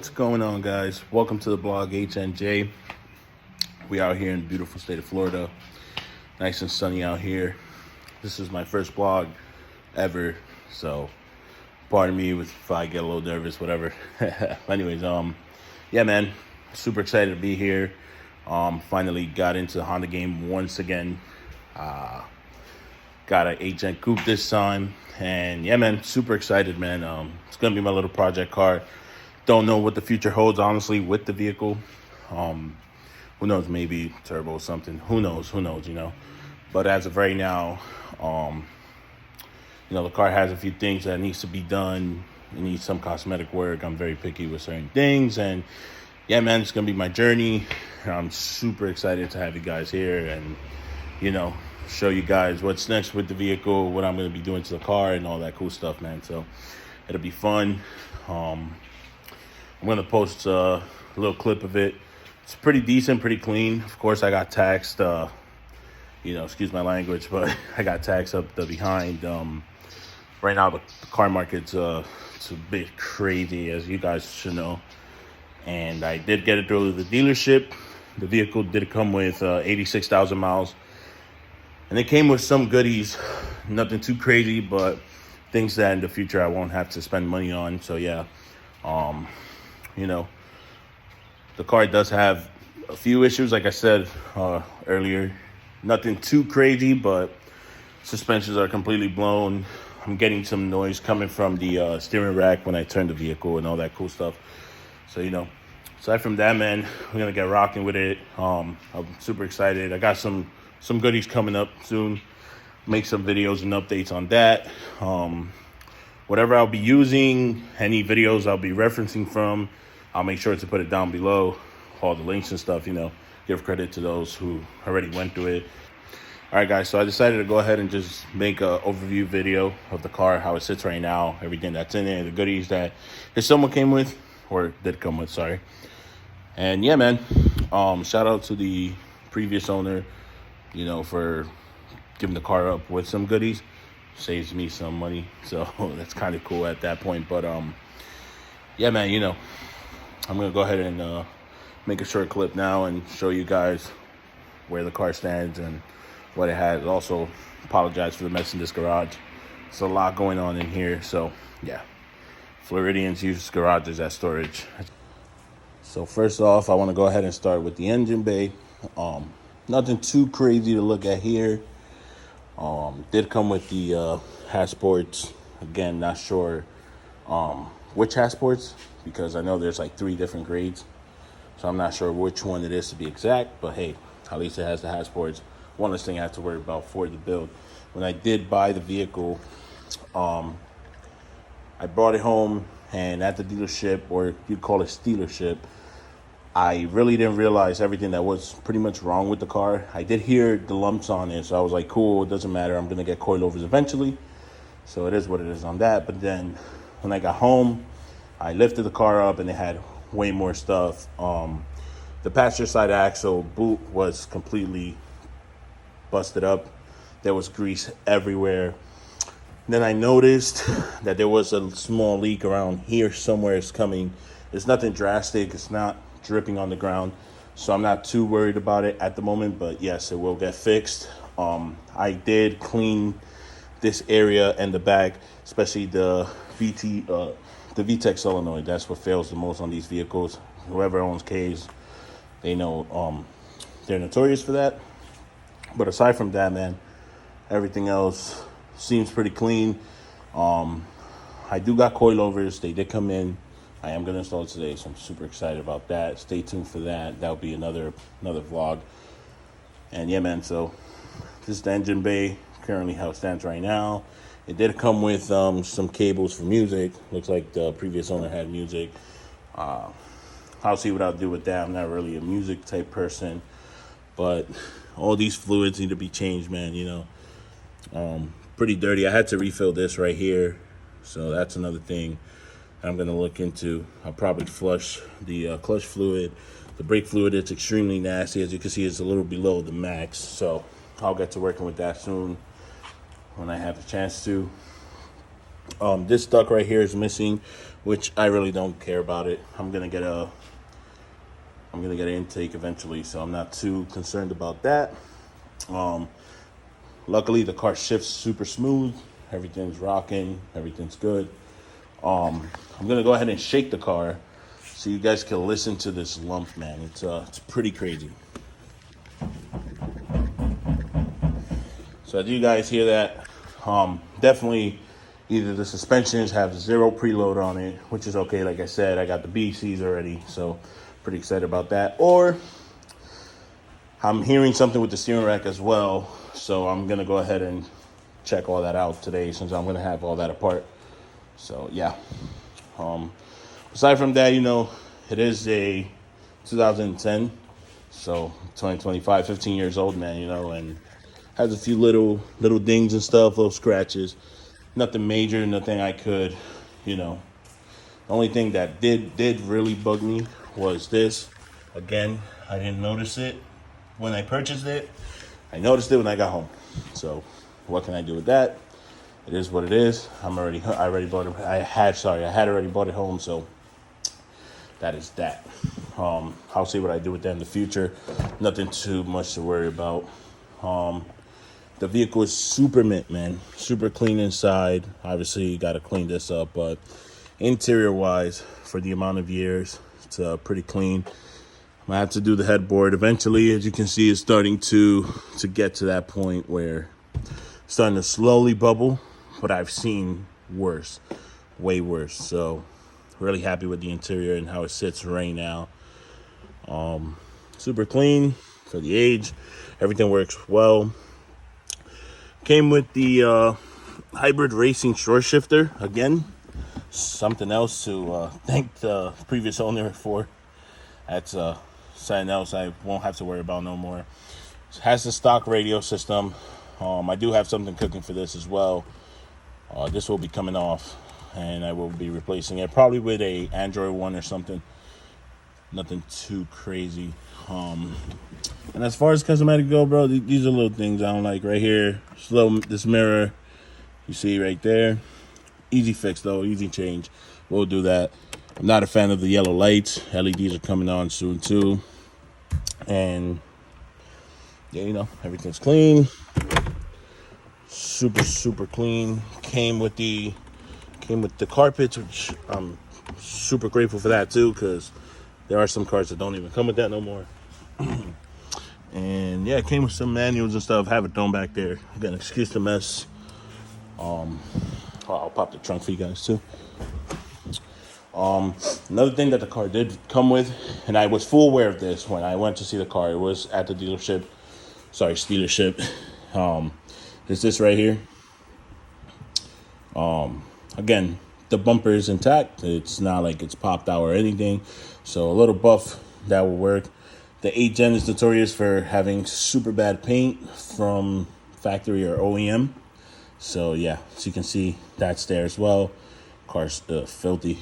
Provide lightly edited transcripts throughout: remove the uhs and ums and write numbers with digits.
What's going on, guys? Welcome to the blog HNJ. We out here in the beautiful state of Florida. Nice and sunny out here. This is my first blog ever, so pardon me if I get a little nervous, whatever. Anyways, yeah, man, super excited to be here. Finally got into the Honda game once again. Got an 8-gen coupe this time, and yeah, man, super excited, man. It's gonna be my little project car. Don't know what the future holds, honestly, with the vehicle. Who knows, maybe turbo or something. Who knows, you know. But as of right now, the car has a few things that needs to be done. It needs some cosmetic work. I'm very picky with certain things. And yeah, man, it's going to be my journey. I'm super excited to have you guys here and, show you guys what's next with the vehicle, what I'm going to be doing to the car and all that cool stuff, man. So it'll be fun. I'm going to post a little clip of it. It's pretty decent, pretty clean. Of course, I got taxed, excuse my language, but I got taxed up the behind. Right now, the car market's it's a bit crazy, as you guys should know. And I did get it through the dealership. The vehicle did come with 86,000 miles. And it came with some goodies, nothing too crazy, but things that in the future I won't have to spend money on. So, yeah. The car does have a few issues, like I said earlier. Nothing too crazy, but suspensions are completely blown. I'm getting some noise coming from the steering rack when I turn the vehicle and all that cool stuff. So, aside from that, man, we're going to get rocking with it. I'm super excited. I got some goodies coming up soon. Make some videos and updates on that. Whatever I'll be using, any videos I'll be referencing from, I'll make sure to put it down below, all the links and stuff, give credit to those who already went through it. All right, guys, so I decided to go ahead and just make an overview video of the car, how it sits right now, everything that's in it, the goodies that someone came with, or did come with, sorry. And yeah, man, shout out to the previous owner, for giving the car up with some goodies. Saves me some money, so that's kind of cool at that point. But yeah, man, I'm gonna go ahead and make a short clip now and show you guys where the car stands and what it has. Also, apologize for the mess in this garage. There's a lot going on in here, so yeah. Floridians use garages as storage. So first off, I want to go ahead and start with the engine bay. Nothing too crazy to look at here. Did come with the Hasports. Again, not sure which Hasports, because I know there's like 3 different grades. So I'm not sure which one it is to be exact, but hey, at least it has the Hasports. One less thing I have to worry about for the build. When I did buy the vehicle, I brought it home, and at the dealership, or you call it stealership, I really didn't realize everything that was pretty much wrong with the car. I did hear the lumps on it, so I was like, cool, it doesn't matter. I'm going to get coilovers eventually. So it is what it is on that. But then when I got home, I lifted the car up, and it had way more stuff. The passenger side axle boot was completely busted up. There was grease everywhere. Then I noticed that there was a small leak around here somewhere. It's coming. It's nothing drastic. It's not dripping on the ground, so I'm not too worried about it at the moment. But yes, it will get fixed. I did clean this area and the back, especially the VTEC solenoid. That's what fails the most on these vehicles. Whoever owns K's, they know they're notorious for that. But aside from that, man, everything else seems pretty clean. I do got coilovers. They did come in. I am going to install it today, so I'm super excited about that. Stay tuned for that. That'll be another vlog. And yeah, man, so this is the engine bay, currently how it stands right now. It did come with some cables for music. Looks like the previous owner had music. I'll see what I'll do with that. I'm not really a music type person, but all these fluids need to be changed, man, pretty dirty. I had to refill this right here, so that's another thing I'm going to look into. I'll probably flush the clutch fluid. The brake fluid, it's extremely nasty. As you can see, it's a little below the max. So I'll get to working with that soon when I have the chance to. This duct right here is missing, which I really don't care about it. I'm gonna get an intake eventually, so I'm not too concerned about that. Luckily, the car shifts super smooth. Everything's rocking. Everything's good. I'm gonna go ahead and shake the car so you guys can listen to this lump, man. It's pretty crazy. So as you guys hear that, definitely either the suspensions have zero preload on it, which is okay. Like I said, I got the BCs already, so pretty excited about that. Or I'm hearing something with the steering rack as well, so I'm gonna go ahead and check all that out today since I'm gonna have all that apart. So yeah. Aside from that, it is a 2010, so 2025, 15 years old, man, and has a few little dings and stuff, little scratches. Nothing major, nothing I could, The only thing that did really bug me was this. Again, I didn't notice it when I purchased it. I noticed it when I got home. So what can I do with that? It is what it is. I already bought it. I had already bought it home, so that is that. I'll see what I do with that in the future. Nothing too much to worry about. The vehicle is super mint, man. Super clean inside. Obviously, you got to clean this up, but interior-wise, for the amount of years, it's pretty clean. I'm gonna have to do the headboard eventually. As you can see, it's starting to get to that point where it's starting to slowly bubble, but I've seen worse, way worse. So really happy with the interior and how it sits right now. Super clean for the age. Everything works well. Came with the hybrid racing shore shifter. Again, something else to thank the previous owner for. That's something else I won't have to worry about no more. It has the stock radio system. I do have something cooking for this as well. This will be coming off, and I will be replacing it probably with a Android one or something. Nothing too crazy. And as far as cosmetic go, bro, these are little things I don't like. Right here, this mirror, you see right there. Easy fix though, easy change. We'll do that. I'm not a fan of the yellow lights. LEDs are coming on soon too. And yeah, everything's clean. Super clean. Came with the carpets, which I'm super grateful for that too, because there are some cars that don't even come with that no more. And yeah, it came with some manuals and stuff. Have it thrown back there. Again, excuse the mess. I'll pop the trunk for you guys too. Another thing that the car did come with, and I was full aware of this when I went to see the car. It was at the dealership. Is this right here. Again, the bumper is intact. It's not like it's popped out or anything. So a little buff, that will work. The 8 Gen is notorious for having super bad paint from factory or OEM. So yeah, as you can see, that's there as well. Car's filthy.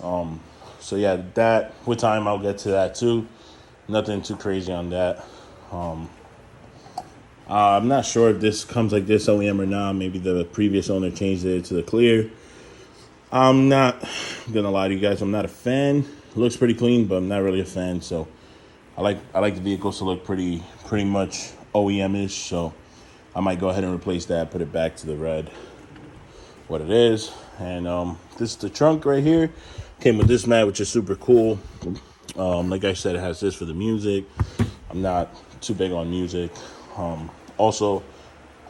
So yeah, that with time I'll get to that too. Nothing too crazy on that. I'm not sure if this comes like this OEM or not. Maybe the previous owner changed it to the clear. I'm not gonna lie to you guys. I'm not a fan. It looks pretty clean, but I'm not really a fan. So I like the vehicles to look pretty much OEM-ish. So I might go ahead and replace that. Put it back to the red, what it is. And this is the trunk right here. Came with this mat, which is super cool. Like I said, it has this for the music. I'm not too big on music. Also,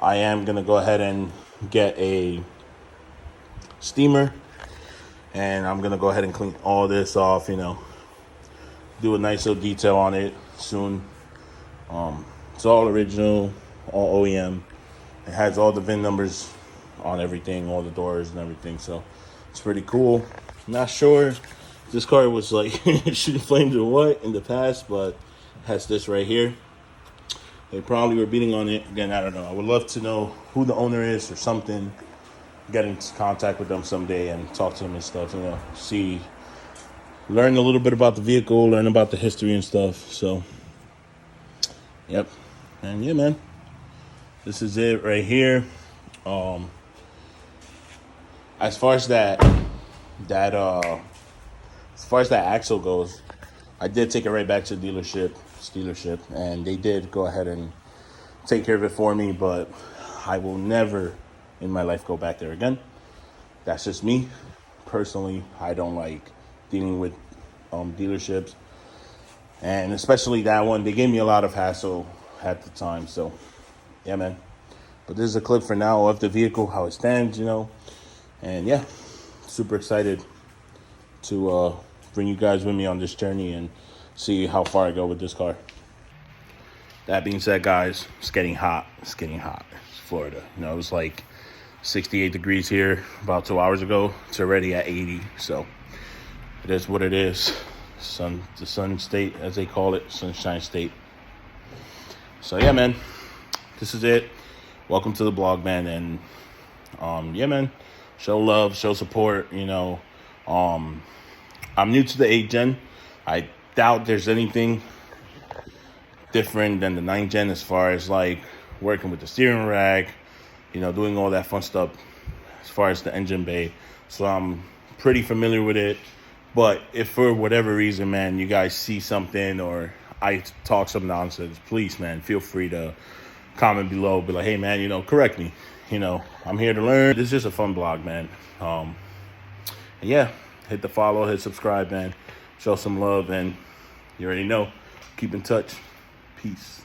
I am gonna go ahead and get a steamer, and I'm gonna go ahead and clean all this off. Do a nice little detail on it soon. It's all original, all OEM. It has all the VIN numbers on everything, all the doors and everything. So it's pretty cool. Not sure if this car was like shooting flames or what in the past, but it has this right here. They probably were beating on it. Again, I don't know. I would love to know who the owner is or something. Get in contact with them someday and talk to them and stuff. Learn a little bit about the vehicle, learn about the history and stuff. So, yep. And yeah, man. This is it right here. as far as that as far as that axle goes, I did take it right back to dealership, and they did go ahead and take care of it for me. But I will never in my life go back there again. That's just me personally. I don't like dealing with dealerships, and especially that one. They gave me a lot of hassle at the time. So yeah, man. But this is a clip for now of the vehicle, how it stands, and yeah, super excited to bring you guys with me on this journey and see how far I go with this car. That being said, guys, it's getting hot. It's getting hot. It's Florida. It was like 68 degrees here about 2 hours ago. It's already at 80. So it is what it is. The sun state, as they call it, sunshine state. So yeah, man, this is it. Welcome to the blog, man. And yeah, man, show love, show support. I'm new to the 8th gen. I doubt there's anything different than the 9th gen as far as like working with the steering rack, doing all that fun stuff as far as the engine bay. So I'm pretty familiar with it. But if for whatever reason, man, you guys see something or I talk some nonsense, please, man, feel free to comment below. Be like, hey, man, correct me. I'm here to learn. This is just a fun blog, man. And yeah, hit the follow, hit subscribe, man. Show some love, and you already know. Keep in touch. Peace.